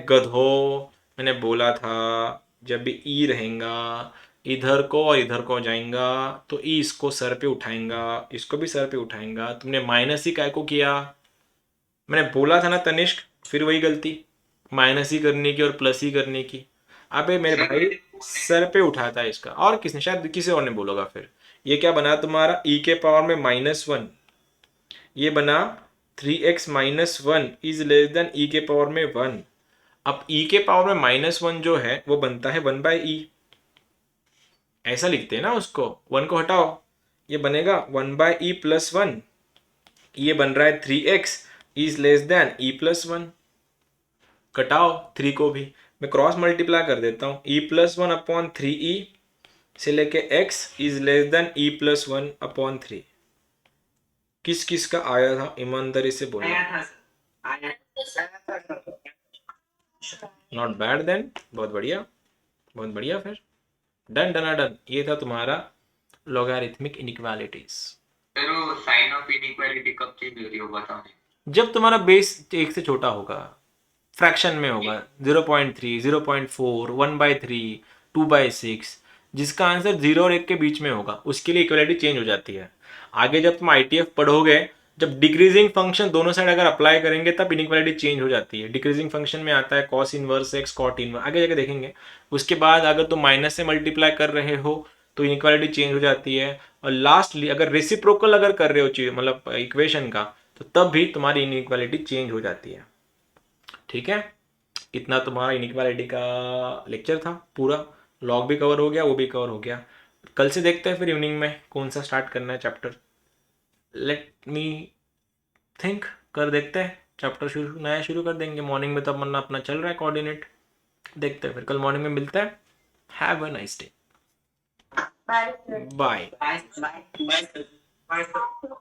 बोला था जब भी ई रहेगा इधर को और इधर को जाएगा तो ई इसको सर पे उठाएगा, इसको भी सर पे उठाएगा। तुमने माइनस ही काय को किया? मैंने बोला था ना तनिष्क, फिर वही गलती, माइनस ही करने की और प्लस ही करने की। अबे मेरे भाई सर पे उठाता है इसका, और किसने? शायद किसी और ने बोलोगा। फिर ये क्या बना तुम्हारा? ई के पावर में -1, ये बना 3x-1 इज लेस देन ई के पावर में 1। अब ई के पावर में -1 जो है वो बनता है 1/e, ऐसा लिखते हैं ना उसको। 1 को हटाओ, ये बनेगा 1/e+1। ये बन रहा है 3x is less than e+1। कटाओ 3 को भी, मैं क्रॉस मल्टीप्लाई कर देता हूँ। e+1/3e से लेके x is less than e+1/3। किस किस का आया था? ईमानदारी से बोलो।
आया था सर, आया था सर।
नॉट बैड देन, बहुत बढ़िया, बहुत बढ़िया। फिर डन डन डन, ये था तुम्हारा लॉगरिथमिक इनइक्वालिटीज।
सर वो साइन ऑफ इनइक्वालिटी कब चेंज होती है वो बताओ।
जब तुम्हारा बेस 1 से छोटा होगा, फ्रैक्शन में होगा, 0.3, 0.4, 1/3, 2/6, जिसका आंसर 0 और 1 के बीच में होगा, उसके लिए इक्वलिटी चेंज हो जाती है। आगे जब तुम आईटीएफ पढ़ोगे, जब डिक्रीजिंग फंक्शन दोनों साइड अगर अप्लाई करेंगे तब इनइक्वालिटी चेंज हो जाती है। डिक्रीजिंग फंक्शन में आता है cos inverse x, cot inverse, आगे जाके देखेंगे। उसके बाद अगर तुम माइनस से मल्टीप्लाई कर रहे हो तो इनइक्वालिटी चेंज हो जाती है। और लास्टली अगर रेसिप्रोकल अगर कर रहे हो चीज, मतलब इक्वेशन का, तो तब भी तुम्हारी इनइक्वालिटी चेंज हो जाती है। ठीक है, इतना तुम्हारा इनइक्वालिटी का लेक्चर था पूरा। लॉग भी कवर हो गया, वो भी कवर हो गया। कल से देखते हैं फिर इवनिंग में कौन सा स्टार्ट करना है चैप्टर। लेट मी थिंक, कर देखते हैं चैप्टर शुरू, नया शुरू कर देंगे मॉर्निंग में, तब मन्ना अपना चल रहा है कोऑर्डिनेट। देखते हैं फिर कल मॉर्निंग में मिलते हैं। Have a nice day,
bye sir.
Bye.
Bye bye bye sir.